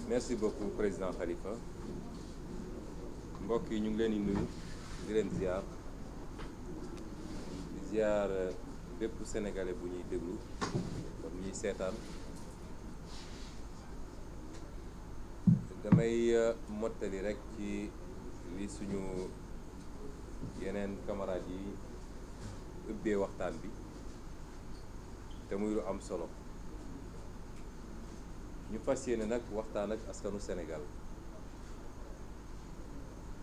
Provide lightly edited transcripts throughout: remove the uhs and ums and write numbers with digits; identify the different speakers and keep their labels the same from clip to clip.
Speaker 1: merci beaucoup président Khalifa mbokk yi ñu ngi leen di nuyu di leen ziar bépp sénégalais bu ñuy déglu kon ñuy seetaan damay mottali rek ci li suñu yeneen camarades yi ubbee waxtaan bi te muy lu am solo ñu fas yéene nag waxtaan ak askanu Sénégal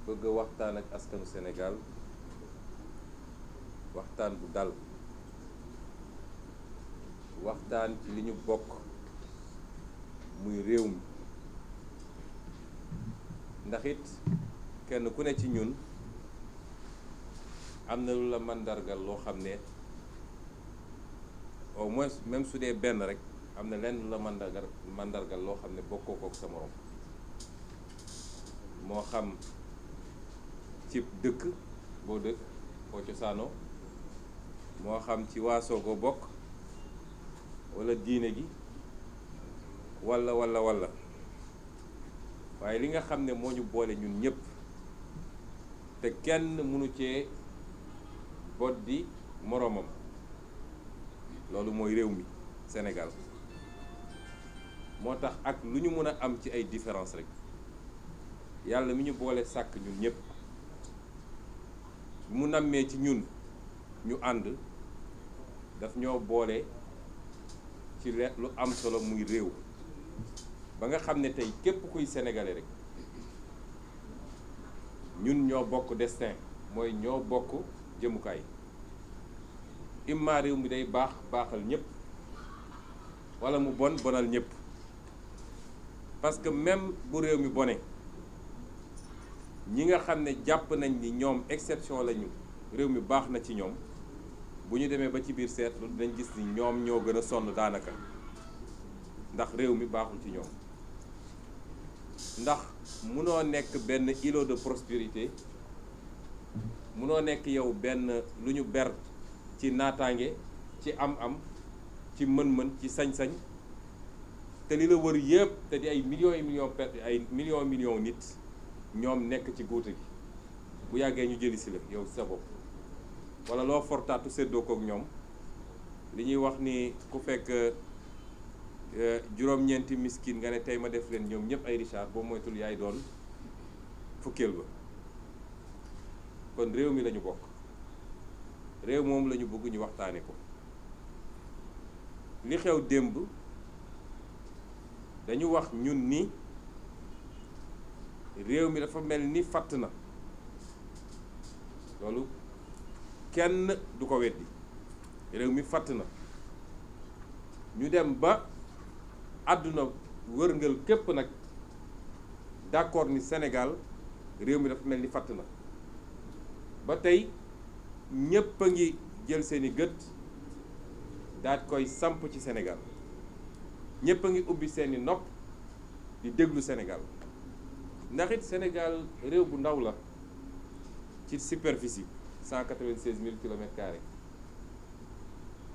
Speaker 1: bëgg waxtaan ak askanu Sénégal waxtaan bu dal waxtaan ci li ñu bokk muy réew mi ndax it kenn ku ne ci ñun am na lu la màndargal loo xam ne au moins même su dee benn rek am na lenn lu la màndargal loo xam ne bokkoo kook sa morom moo xam ci dëkk boo dëkk foo cosaanoo moo xam ci waasoo goo bokk walla diine gi walla waaye li nga xam ne moo ñu boole ñun ñëpp te kenn mënu cee boddi moroomam loolu mooy réew mi Sénégal moo tax ak lu ñu mën a am ci ay différence rek yàlla mi ñu boole sàkk ñun ñëpp mu nammee ci ñun ñu ànd daf ñoo boole ci lu am solo muy réew ba nga xam ne tey képp kuy sénégalais rek ñun ñoo bokk destin mooy ñoo bokk jëmukaay imma réew mi day baaxal ñëpp walla mu bonal ñëpp parce que même bu réew mi bone ñi nga xam ne jàpp nañ ni ñoom exception lañu réew mi baax na ci ñoom bu ñu demee ba ci biir seetlu dañ gis ni ñoom ñoo gën a sonn daanaka ndax réew mi baaxul ci ñoom ndax munoo nekk benn îlot de prospérité munoo nekk yow benn lu ñu ber ci naataange ci am-am ci mën-mën ci sañ-sañ te li la wër yëpp te di ay millions et millions ay millions nit ñoom nekk ci góote gi bu yàggee ñu jëli si la yow sa bopp wala loo fortaatu séddoo kook ñoom li ñuy wax ni ku fekk juróom-ñeenti miskin nga ne tey ma def leen ñoom ñëpp ay Richard boo moytul yaay doon fukkeel ba kon réew mi lañu bokk réew moom lañu bëgg ñu waxtaane ko li xew démb dañu wax ñun ni réew mi dafa mel ni fatt na loolu kenn du ko weddi réew mi fatt na ñu dem ba àdduna wërngal képp nag d'accord ni Sénégal réew mi dafa mel ni fatt na ba tey ñépp a ngi jël seeni gët daat koy samp ci Sénégal ñépp a ngi ubbi seeni nopp di déglu Sénégal ndax it Sénégal réew bu ndaw la ci superficie 196 000 kilomètres carrés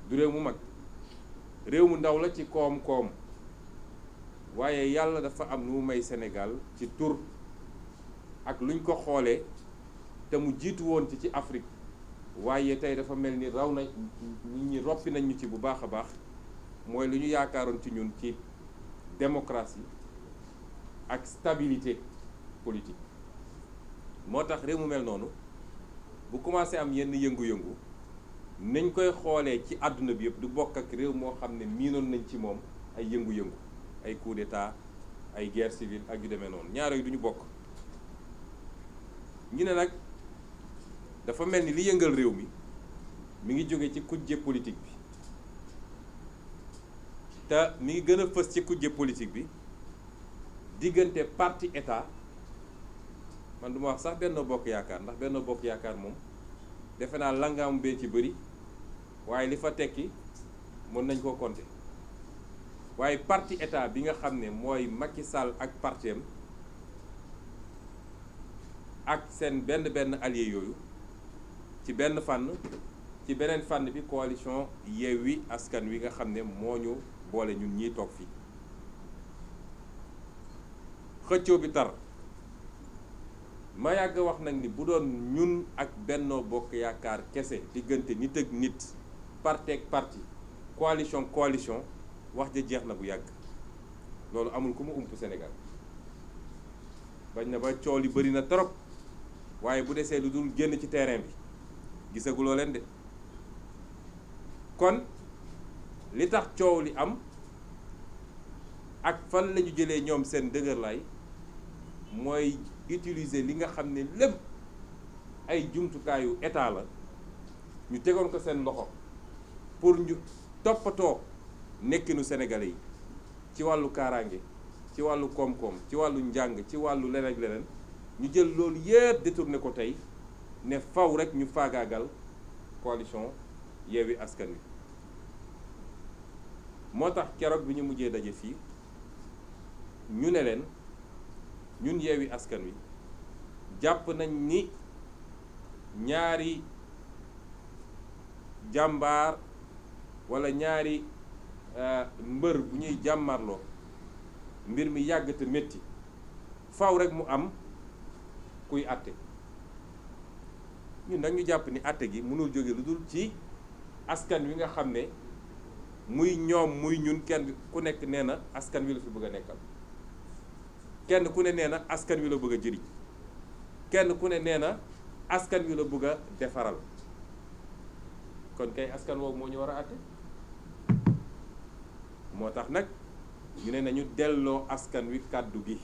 Speaker 1: du réew mu mag réew mu ndaw la ci koom-koom waaye yàlla dafa am lu mu may Sénégal ci tur ak luñ ko xoolee te mu jiitu woon ci Afrique waaye tey dafa mel ni raw na nit ñi roppi nañ ñu ci bu baax a baax mooy lu ñu yaakaaroon ci ñun ci démocratie ak stabilité politique moo tax réew mu mel noonu bu commencé am yenn yëngu-yëngu nañ koy xoolee ci àdduna bi yëpp du bokk ak réew moo xam ne miinoon nañ ci moom ay yëngu-yëngu ay coup d'état ay guerre civile ak yu demee noonu ñaar yooyu du ñu bokk ñu ne nag dafa mel ni li yëngal réew mi ngi jóge ci kujje politique bi te mi ngi gën a fës ci kujje politique bi diggante parti état man duma wax sax Benno Bokk Yaakaar ndax Benno Bokk Yaakaar moom defe naa langaam bee ci bëri waaye li fa tekki mën nañ koo compter waaye parti état bi nga xam ne mooy Macky Sall ak partem ak seen benn allié yooyu ci benn fànn ci beneen fànn bi coalition Yewwi Askan Wi nga xam ne moo ñu boole ñun ñiy toog fii xëccoo bi tar ma yàgg wax nag ni bu doon ñun ak Benno Bokk Yaakaar kese diggante nit ak nit parti ak parti coalition wax ja jeex na bu yàgg loolu amul ku mu ump Sénégal bañ na ba coow li bëri na trop waaye bu desee lu dul génn ci terrain bi gisaguloo leen de kon li tax coow li am ak fan la ñu jëlee ñoom seen dëgërlaay mooy utiliser li nga xam ne lépp ay jumtukaayu état la ñu tegoon ko seen loxo pour ñu toppatoo nekkinu Sénégalais yi ci wàllu kaaraange ci wàllu koom-koom ci wàllu njàng ci wàllu leneen ak leneen ñu jël loolu yépp détourné ko tey ne faw rek ñu faagaagal coalition Yewwi Askan Wi moo tax keroog bi ñu mujjee daje fii ñu ne leen ñun Yewwi Askan Wi jàpp nañ ni ñaari jàmbaar walla ñaari mbër bu ñuy jàmmarloo mbir mi yàgg te métti faw rek mu am kuy àtte ñun nag ñu jàpp ni àtte gi mënul jóge lu dul ci askan wi nga xam ne muy ñoom muy ñun kenn ku nekk nee na askan wi la fi bëgg a nekkal kenn ku ne nee na askan wi la bëgg a jëriñ kenn ku ne nee na askan wi la bëgg a defaral kon kay askan woowu moo ñu war a àtte moo tax nag ñu ne nañu delloo askan wi kàddu gi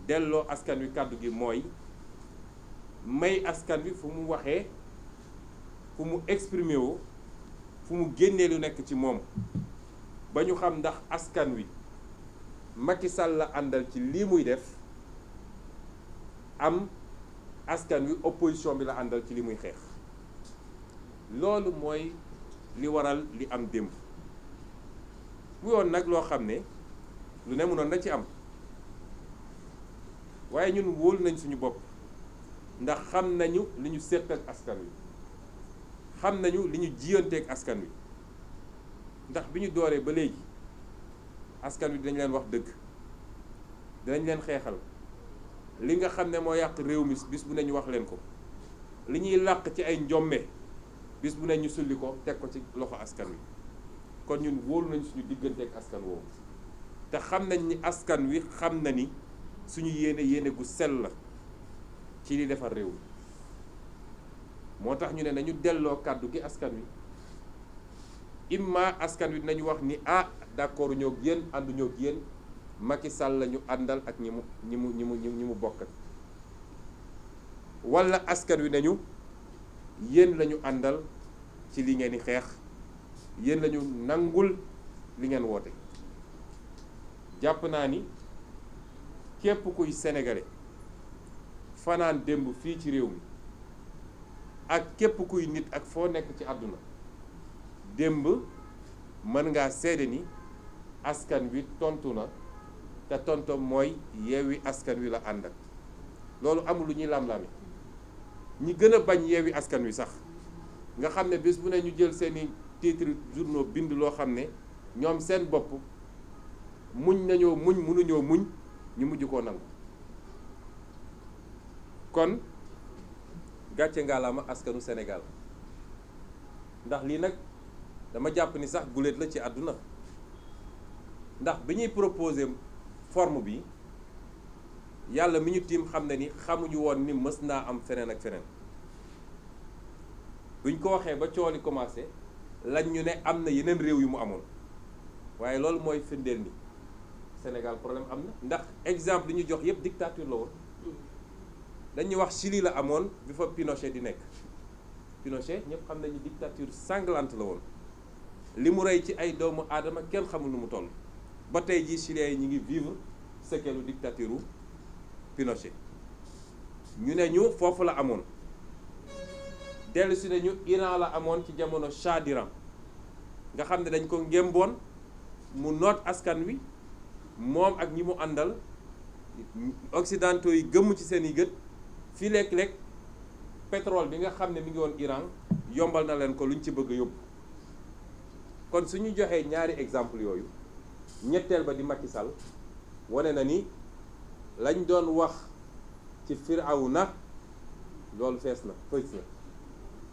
Speaker 1: delloo askan wi kàddu gi mooy may askan wi fu mu waxee fu mu exprimer woo fu mu génnee lu nekk ci moom ba ñu xam ndax askan wi Macky Sall la àndal ci lii muy def am askan wi opposition bi la àndal ci li muy xeex loolu mooy li waral li am démb mu yoon nag loo xam ne lu ne mënoon na ci am waaye ñun wóolu nañ suñu bopp ndax xam nañu li ñu séq ak askan wi xam nañu li ñu jiyanteeg askan wi ndax bi ñu dooree ba léegi askan wi dinañ leen wax dëgg dinañ leen xeexal li nga xam ne moo yàq réew mi bis bu ne ñu wax leen ko li ñuy làq ci ay njomme bis bu ne ñu sulli ko teg ko ci loxo askan wi kon ñun wóolu nañ suñu digganteeg askan woowu te xam nañ ni askan wi xam na ni suñu yéene gu sell la ci li defar réew mi moo tax ñu ne nañu delloo kàddu gi askan wi imma askan wi dinañu wax ni d'accord ñoo ak yéen ànduñoo ak yéen Macky Sall la ñu àndal ak ñi mu bokk walla askan wi nañu yéen la ñu àndal ci li ngeen di xeex yéen la ñu nangul li ngeen woote jàpp naa ni képp kuy sénégalais fanaan démb fii ci réew mi ak képp kuy nit ak foo nekk ci àdduna démb mën ngaa seede ni askan wi tontu na te tontom mooy Yewwi Askan Wi la ànd ak loolu amul lu ñuy lam-lame ñi gën a bañ Yewwi Askan Wi sax nga xam ne bés bu ne ñu jël seeni titre journaux bind loo xam ne ñoom seen bopp muñ nañoo muñ mënuñoo muñ ñu mujj koo nangu kon gàcce ngaalaama askanu Sénégal ndax lii nag dama jàpp ni sax guléet la ci àdduna ndax bi ñuy proposé forme bi yàlla mi ñu tiim xam ne ni xamuñu woon ni mës naa am feneen ak feneen buñ ko waxee ba coow li commencé lañ ñu ne am na yeneen réew yu mu amoon waaye loolu mooy firndeel ni Sénégal problème am na ndax exemple li ñu jox yépp dictature la woon dañuy wax Chili la amoon bi fa Pinochet di nekk Pinochet ñëpp xam nañu dictature sanglante la woon li mu rey ci ay doomu aadama kenn xamul nu mu toll ba tey jii Chiliens yi ñu ngi vivre séquelles dictature Pinochet ñu ne ñu foofu la amoon dellu si nañu Iran la amoon ci jamono Shah d'Iran nga xam ne dañ ko ngémboon mu noot askan wi moom ak ñi mu àndal occidentaux yi gëmm ci seen i gët fii lekk-lekk pétrole bi nga xam ne mi ngi woon Iran yombal na leen ko luñ ci bëgg a yóbbu kon suñu joxee ñaari exemple yooyu ñetteel ba di Macky Sall wane na ni lañ doon wax ci Firawna loolu fees na fëj na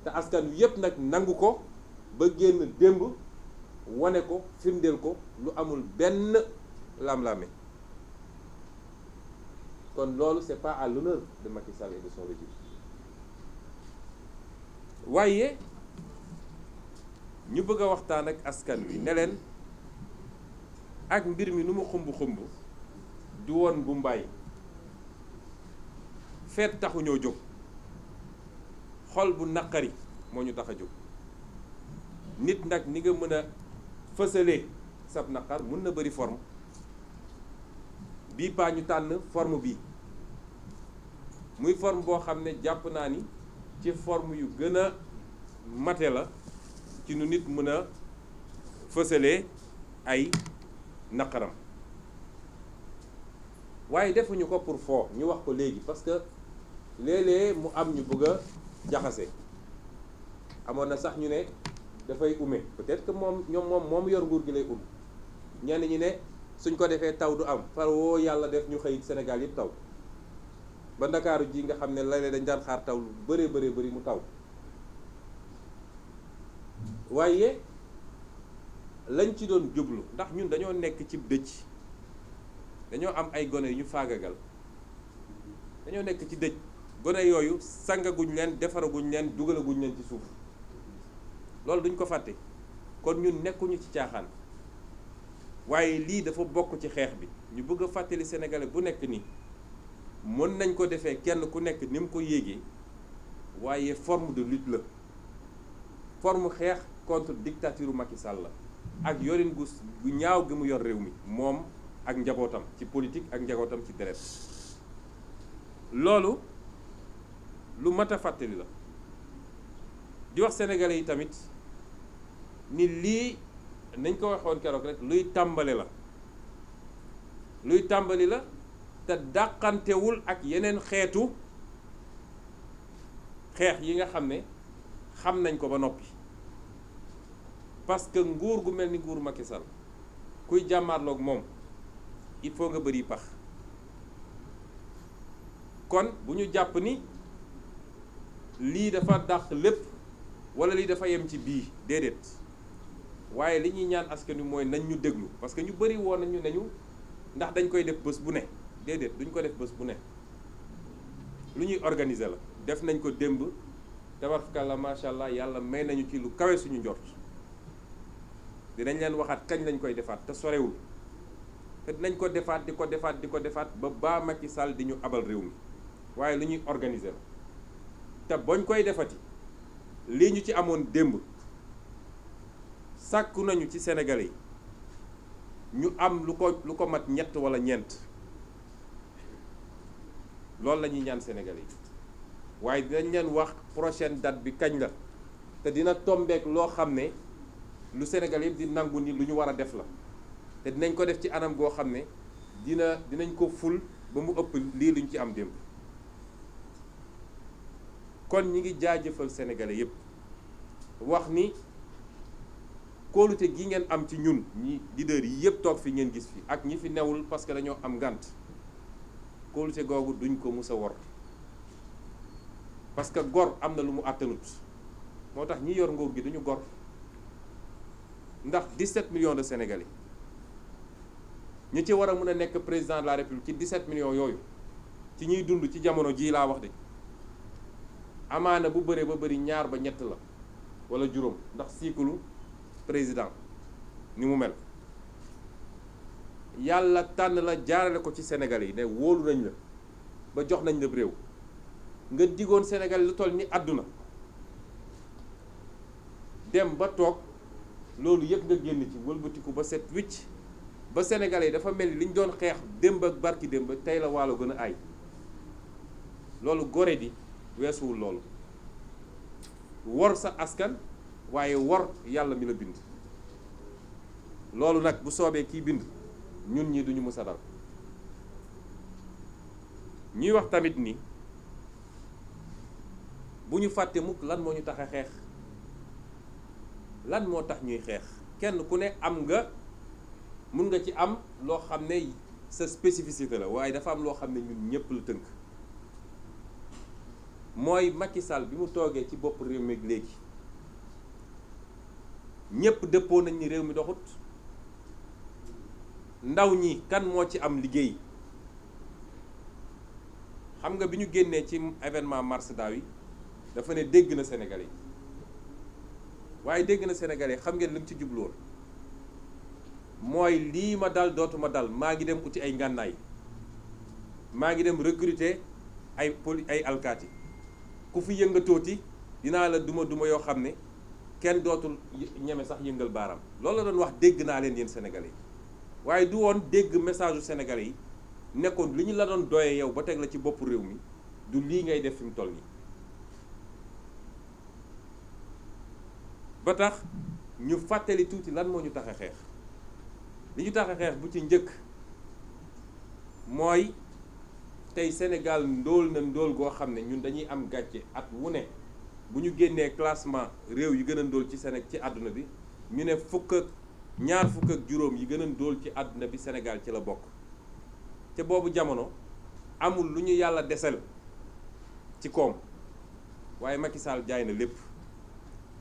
Speaker 1: te askan wi yépp nag nangu ko ba génn démb wane ko firndeel ko lu amul benn lam-lame. kon loolu c'est pas à l'honneur de Macky Sall et de son régime. waaye ñu bëgg a waxtaan ak askan wi ne leen ak mbir mi nu mu xumb du woon bu mbaay feet taxu ñoo jóg xol bu naqari moo ñu tax a jóg. nit nag ni nga mën a fësalee sab naqar mun na bëri forme bii paa ñu tànn forme bii muy forme boo xam ne jàpp naa ni ci forme yu gën a mate la ci nu nit mën a fësalee ay naqaram. waaye defuñu ko pour foo ñu wax ko léegi parce que léeg-léeg mu am ñu bëgg a jaxase. amoon na sax ñu ne dafay ume peut-être que moom yor nguur gi lay ñenn ñi ne suñ ko defee taw du am far woo yàlla def ñu xëy Sénégal yëpp taw ba Ndakaaru ji nga xam ne léeg-léeg dañ daan xaar taw lu bëri mu taw. waaye lañ ci doon jublu ndax ñun dañoo nekk ci dëj, dañoo am ay gone yu ñu faagagal, dañoo nekk ci dëj, gone yooyu sangaguñ leen, defaraguñ leen, dugalaguñ leen ci suuf. loolu duñ ko fàtte. kon ñun nekkuñu ci caaxaan, waaye lii dafa bokk ci xeex bi. ñu bëgg a fàttali sénégalais bu nekk ni mën nañ ko defee kenn ku nekk ni mu ko yéegee, waaye forme de lutte la, forme xeex contre dictature Macky Sall la ak yorin gu ñaaw gi mu yor réew mi moom ak njabootam ci politique ak njabootam ci deret. loolu lu mat a fàttali la. di wax sénégalais yi tamit ni lii nañ ko waxoon keroog rek luy tàmbali la te dàqantewul ak yeneen xeetu xeex yi nga xam ne xam nañ ko ba noppi. parce que nguur gu mel ni nguuru Macky Sall kuy jàmmaarloog moom il faut nga bëri pax. kon bu ñu jàpp ni lii dafa dàq lépp wala lii dafa yem ci bii, déedéet. waaye li ñuy ñaan askan wi mooy nañ ñu déglu, parce que ñu bëri woon nañu ne ñu ndax dañ koy def bés bu ne. déedéet, duñ ko def bés bu ne. lu ñuy organiser la. def nañ ko démb tabarkalla macha allah, yàlla may nañu ci lu kawe suñu njort. dinañ leen waxaat kañ lañ koy defaat te sorewul te dinañ ko defaat di ko defaat ba Macky Sall di ñu abal réew mi. waaye lu ñuy organiser la te bañ koy defati lii ñu ci amoon démb sàkku nañu ci Sénégalais yi ñu am lu ko mat ñett wala ñeent. loolu la ñuy ñaan Sénégalais yi waaye dinañ leen wax prochaine date bi kañ la te dina tombeek loo xam ne lu Sénégal yëpp di nangu ni lu ñu war a def la te dinañ ko def ci anam goo xam ne dinañ ko ful ba mu ëpp lii luñ ci am démb. kon ñi ngi jaajëfal sénégalais yëpp wax ni kóolute gi ngeen am ci ñun ñi leader yi yëpp toog fi ngeen gis fi ak ñi fi newul parce que dañoo am ngànt, kóolute googu duñ ko mus a wor. parce que gor am na lu mu àttanut, moo tax ñi yor nguur gi duñu gor. ndax 17 millions de sénégalais ñi ci war a mën a nekk président de la république ci 17 millions yooyu ci ñuy dund ci jamono jii laa wax de amaana bu bëree ba bëri ñaar ba ñett la wala juróom, ndax cycle président ni mu mel. yàlla tànn la jaarale ko ci sénégalais yi ne wóolu nañ la ba jox nañ la réew nga digoon sénégalais lu toll ni àdduna dem ba toog. loolu yëpp nga génn ci wëlbatiku ba set wicc ba sénégalais yi dafa mel ni li ñu doon xeex démb ak barki démb tey la waalo gën a aay. loolu gore di weesuwul loolu wor sa askan waaye wor yàlla mi la bind. loolu nag bu soobee kii bind ñun ñi duñu mës a dal. ñuy wax tamit ni bu ñu fàtte mukk lan moo ñu tax a xeex. lan moo tax ñuy xeex kenn ku ne am nga mun nga ci am loo xam ne sa spécificité la waaye dafa am loo xam ne ñun ñëpp la tënk mooy Macky Sall bi mu toogee ci bopp réew mi léegi ñëpp dëppoo nañ ni réew mi doxut ndaw ñi kan moo ci am liggéey xam nga bi ñu génnee ci événement mars daaw yi dafa ne dégg na Sénégalais yi waaye dégg na Sénégalais xam ngeen li mu ci jubluwoon mooy lii ma dal dootuma dal maa ngi dem uti ay ngànnaay maa ngi dem recruter ay alkaati ku fi yëngatooti dinaa la duma yoo xam ne kenn dootul ñeme sax yëngal baaraam loolu la doon wax dégg naa leen yéen Sénégalais yi waaye du woon dégg message u Sénégalais yi nekkoon li ñu la doon doyee yow ba teg la ci boppu réew mi du lii ngay def fi mu toll nii ba tax ñu fàttali tuuti lan moo ñu tax a xeex li ñu tax a xeex bu ci njëkk mooy tey Sénégal ndóol na ndóol goo xam ne ñun dañuy am gàcce at wu ne bu ñu génnee classement réew yi gën a ndóol ci ci àdduna bi ñu ne ñaar fukk ak juróom yi gën a ndóol ci àdduna bi Sénégal ci la bokk te boobu jamono amul lu ñu yàlla desal ci koom waaye Macky Sall jaay na lépp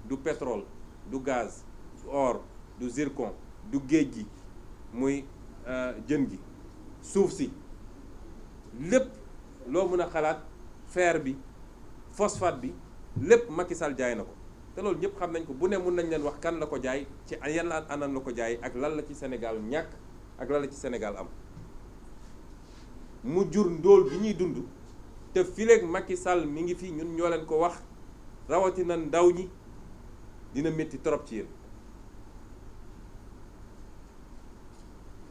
Speaker 1: du pétrole du gaz du or du zircon du géej gi muy jën gi suuf si lépp loo mën a xalaat fer bi phosphate bi lépp Macky Sall jaay na ko te loolu ñëpp xam nañ ko bu ne mun nañ leen wax kan la ko jaay ci yan anam la ko jaay ak lan la ci Sénégal ñàkk ak lan la ci Sénégal am mu jur ndóol gi ñuy dund te fileeg Macky Sall mi ngi fi ñun ñoo leen ko wax rawatina ndaw ñi dina métti trop ci yéen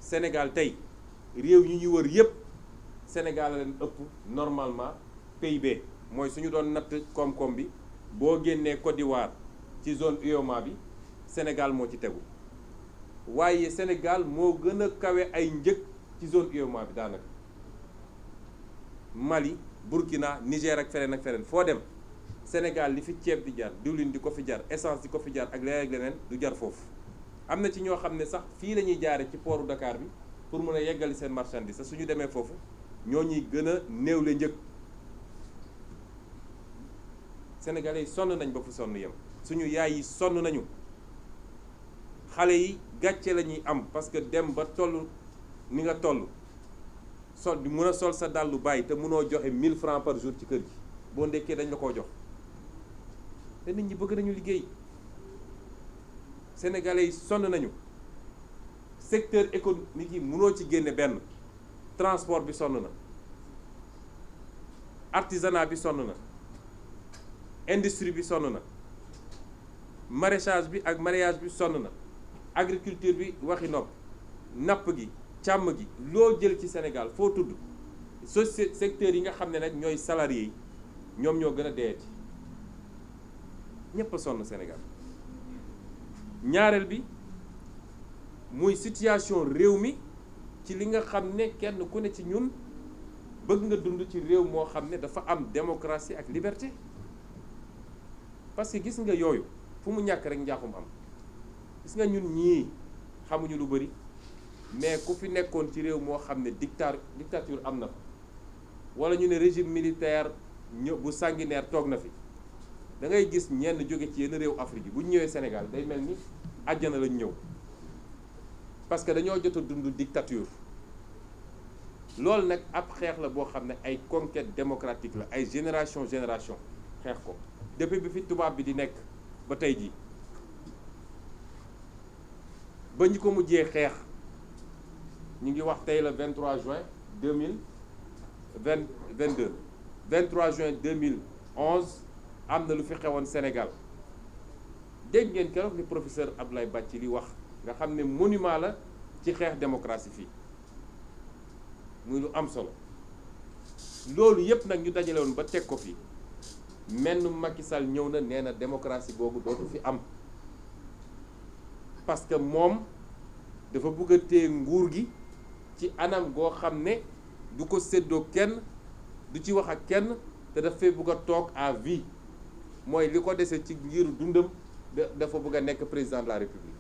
Speaker 1: Sénégal tey réew yi ñu wër yépp Sénégal la leen ëpp normalement PIB mooy suñu doon natt koom-koom bi boo génnee Côte d'Ivoire ci zone UEMOA bi Sénégal moo ci tegu waaye Sénégal moo gën a kawe ay njëg ci zone UEMOA bi daanaka Mali Burkina Niger ak feneen foo dem Sénégal li fi ceeb di jar diwlin di ko fi jar essence di ko fi jar ak leneen du jar foofu am na ci ñoo xam ne sax fii la ñuy jaare ci pooru Dakar bi pour mën a yeggali seen marchandise sa suñu demee foofu ñoo ñuy gën a néewle njëg Sénégalais yi sonn nañ ba fu sonn yem suñu yaay yi sonn nañu xale yi gàcce la ñuy am parce que dem ba toll ni nga toll sol di mën a sol sa dàllu bàyyi te mënoo joxe 1000 francs par jour ci kër gi boo ndekkee dañ la koo jox te nit ñi bëgg nañu liggéey Sénégalais yi sonn nañu secteur économique yi mënoo ci génne benn transport bi sonn na artisanat bi sonn na industrie bi sonn na maraîchage bi ak mareyage bi sonn na agriculture bi waxi nopp napp gi càmm gi loo jël ci Sénégal foo tudd secteurs yi nga xam ne nag ñooy salariés yi ñoom ñoo gën a deeti ñépp a sonn Sénégal ñaareel bi muy situation réew mi ci li nga xam ne kenn ku ne ci ñun bëgg nga dund ci réew moo xam ne dafa am démocratie ak liberté parce que gis nga yooyu fu mu ñàkk rek njaaxum am gis nga ñun ñii xamuñu lu bari mais ku fi nekkoon ci réew moo xam ne dictature am na fa wala ñu ne régime militaire bu sanguinaire toog na fi da ngay gis ñenn jóge ci yenn réew Afrique yi bu ñu ñëwee Sénégal day mel ni àjjana lañ ñëw parce que dañoo jot a dund dictature loolu nag ab xeex la boo xam ne ay conquête démocratique la ay génération xeex ko depuis bi fi tubaab bi di nekk ba tey jii ba ñu ko mujjee xeex ñu ngi wax tey le 23 juin 2022 23 juin 2011 am na lu fi xewoon Sénégal dégg ngeen keroog li professeur Abdoulaye Bathily wax nga xam ne monument la ci xeex démocratie fii muy lu am solo loolu yépp nag ñu dajale woon ba teg ko fi menn Macky Sall ñëw na nee na démocratie boobu dootu fi am parce que moom dafa bëgg a téye nguur gi ci anam goo xam ne du ko séddoo kenn du ci wax ak kenn te dafay bëgg a toog à vie mooy li ko dese ci ngiru dundam dafa bëgg a nekk président de la république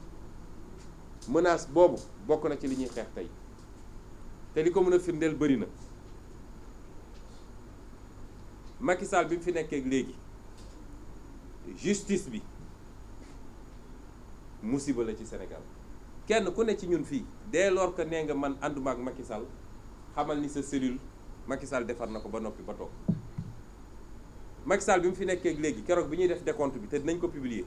Speaker 1: menace boobu bokk na ci li ñuy xeex tey te li ko mën a firndeel bëri na. Macky Sall bi mu fi nekkee léegi justice bi musiba la ci Sénégal kenn ku ne ci ñun fii dès lors que nee nga man ànduma ak Macky Sall xamal ni sa cellule Macky Sall defar na ko ba noppi ba toog. Macky Sall bi mu fi nekkee léegi keroog bi ñuy def décompte bi te dinañ ko publier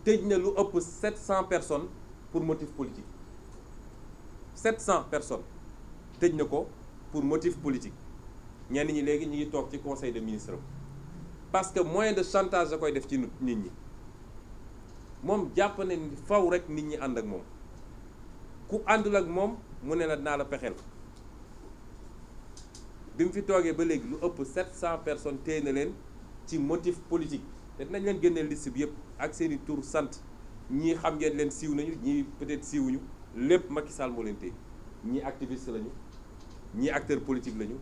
Speaker 1: tëj na lu ëpp 700 personnes pour motif politique 700 personnes tëj na ko pour motif politique. ñenn ñi léegi ñu ngi toog ci conseil de ministre parce que moyen de chantage da koy def ci nit ñi moom jàpp ne ni faw rek nit ñi ànd ak moom ku àndul ak moom mu ne la naa la pexeel. bi mu fi toogee ba léegi lu ëpp 700 personnes téye na leen ci motif politique te dinañ leen génneel liste bi yëpp ak seeni tur sant ñii xam ngeen leen siiw nañu ñii peut-être siiwuñu lépp Macky Sall moo leen téye ñii activiste lañu ñii acteur politique lañu.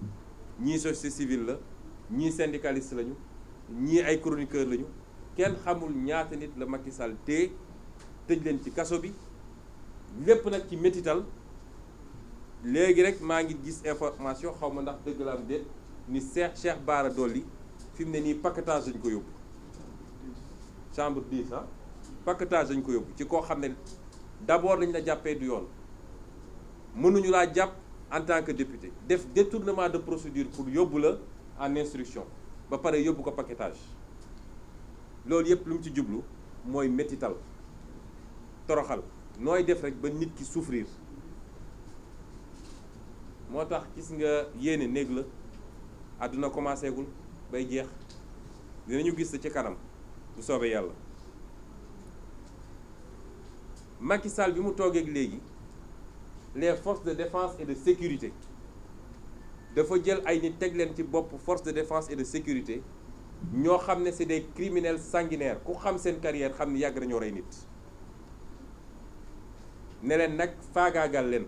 Speaker 1: ñii société civile la ñii syndicaliste lañu ñii ay chroniqueur lañu kenn xamul ñaata nit la Macky Sall tee tëj leen ci kaso bi lépp nag ci métital. léegi rek maa ngi gis information xaw ma ndax dëgg la am déet ni Cheikh Bara Dolly fi mu ne nii paquetage dañ ko yóbbu chambre 10 paquetage dañ ko yóbbu ci koo xam ne d'abord dañ la jàppee du yoon mënuñu laa jàpp en tant que député def détournement de procédure pour yóbbu la en instruction ba pare yóbbu ko paquetage loolu yëpp lu mu ci jublu mooy métital toroxal nooy def rek ba nit ki souffrir moo tax gis nga yéene néeg la àdduna commencé gul bay jeex dinañu gis ci kanam bu soobee yàlla. Macky Sall bi mu toogeeg léegi les forces de défense et de sécurité dafa jël ay nit teg leen ci bopp force de défense et de sécurité ñoo xam ne c'est des criminels sanguinaires ku xam seen carrière xam ni yàgg nañoo rey nit ne leen nag faagaagal leen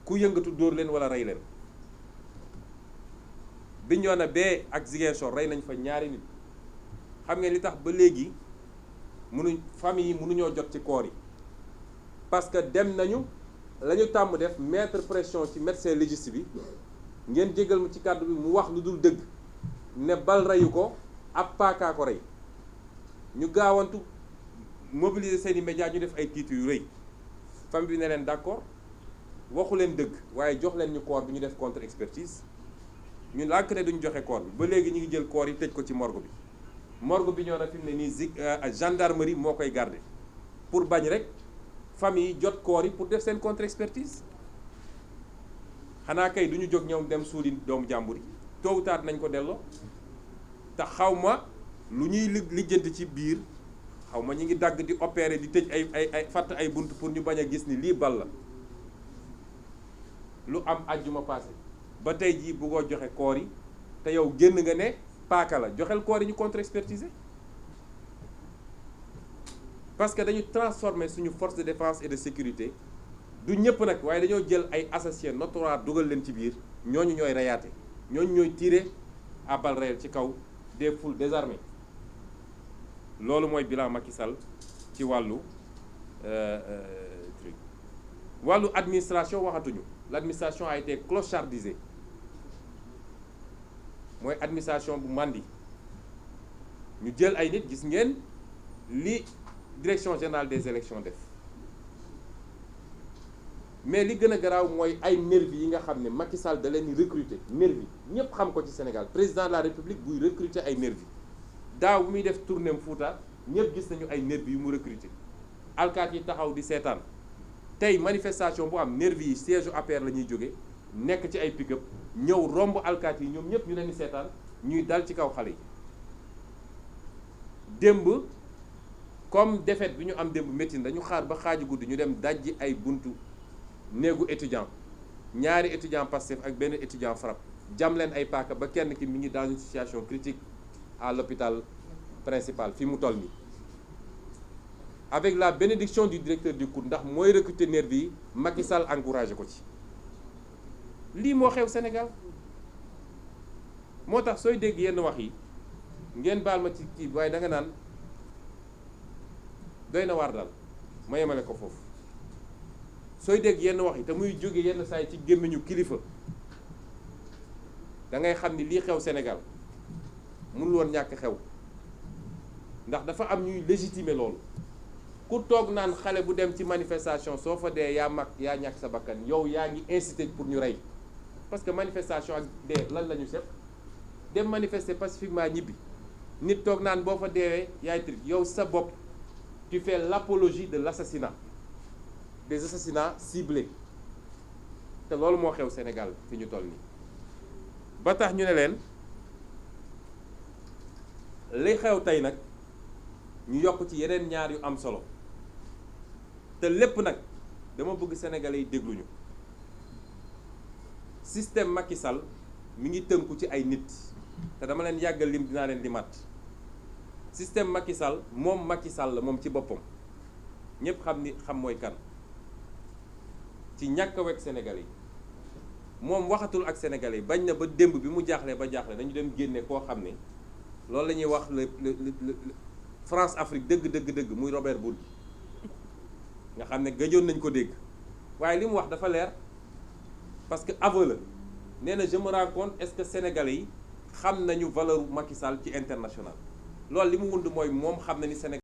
Speaker 1: ku yëngatu dóor leen wala rey leen. Bignona bee ak Ziguinchor rey nañ fa ñaari nit xam ngeen li tax ba léegi famille yi mënuñoo jot ci koor yi parce que dem nañu la ñu tàmm def mettre pression ci médecin légiste bi ngeen jégal ma ci kàddu bi mu wax lu dul dëgg ne bal reyu ko ab paakaa ko rey ñu gaawantu mobiliser seeni médias ñu def ay titres yu rëy famille bi ne leen d'accord waxu leen dëgg waaye jox leen ñu corps bi ñu def contre expertise ñu lànk ne duñ joxe corps bi ba léegi ñu ngi jël corps yi tëj ko ci morgue bi ñoo na fi mu ne nii gendarmerie moo koy garder pour bañ rek famille yi jot corps yi pour def seen contre expertise xanaa kay du ñu jóg ñëw dem suuli doomu jàmbur yi tôt ou tard nañ ko delloo te xaw ma lu ñuy lijjanti ci biir xaw ma ñu ngi dagg di opérer di tëj ay fatt ay bunt pour ñu bañ a gis ni lii bal la lu am àjjuma passé ba tey jii bëggoo joxe corps yi te yow génn nga ne paaka la joxel corps yi ñu contre expertiser parce que dañu transformer suñu force de défense et de sécurité du ñëpp nag waaye dañoo jël ay associés notoires dugal leen ci biir ñooñu ñooy reyaate ñooñu ñooy tirer à balles réelles ci kaw des foules désarmées loolu mooy bilan Macky Sall ci wàllu truc wàllu administration waxatuñu l'administration a été clochardisée mooy administration bu màndi ñu jël ay nit gis ngeen li direction générale des élections def mais li gën a garaaw mooy ay nervi yi nga xam ne Macky Sall da leen di recruter nervi ñëpp xam ko ci Sénégal président de la République buy recruter ay nervi daaw bu muy def tournée Fouta ñëpp gis nañu ay nervi yu mu recruter alkaat yi taxaw di seetaan tey manifestation bu am nervi yi siège APR la ñuy jóge nekk ci ay pick-up ñëw romb alkaat yi ñoom ñëpp ñu leen di seetaan ñuy dal ci kaw xale yi démb comme défaite bi ñu am démb métti dañu xaar ba xaaju guddi ñu dem dajji ay buntu néegu étudiant ñaari étudiant Pastef ak benn étudiant FRAPP jam leen ay paaka ba kenn ki mi ngi dans une situation critique à l'hôpital principal fi mu toll nii avec la bénédiction du directeur du COUD ndax mooy recruter nervi yi Macky Sall encouragé ko ci lii moo xew Sénégal moo tax sooy dégg yenn wax yi ngeen baal ma ci kii waaye da nga naan doy na waar daal ma yemale ko foofu sooy dégg yenn wax yi te muy jóge yenn saa yi ci gémmiñu kilifa da ngay xam ni lii xew Sénégal mënul woon ñàkk xew ndax dafa am ñuy légitimer loolu ku toog naan xale bu dem ci manifestation soo fa dee yaa ñàkk sa bakkan yow yaa ngi incité pour ñu rey parce que manifestation ak dee lan la ñu seq dem manifester pacifiquement ñibbi nit toog naan boo fa deewee yaay triste yow sa bopp tu fais l'apologie de l'assassinat, des assassinats ciblés te loolu moo xew Sénégal fi ñu toll nii ba tax ñu ne leen li xew tey nag ñu yokk ci yeneen ñaar yu am solo te lépp nag dama bëgg sénégalais yi dégluñu système Macky Sall mi ngi tënku ci ay nit te dama leen yàggal lim dinaa leen limat système Macky Sall moom Macky Sall moom ci boppam ñëpp xam mooy kan ci ñàkk a wekk sénégalais yi moom waxatul ak sénégalais yi bañ na ba démb bi mu jaaxlee ba jaaxle dañu dem génne koo xam ne loolu la ñuy wax le France Afrique dëgg muy Robert Bourgi nga xam ne gëjoon nañ ko dégg waaye li mu wax dafa leer parce que aveu la nee na je me rends compte est-ce que sénégalais yi xam nañu valeur Macky Sall ci international loolu li mu wund mooy moom xam na ni Sénégal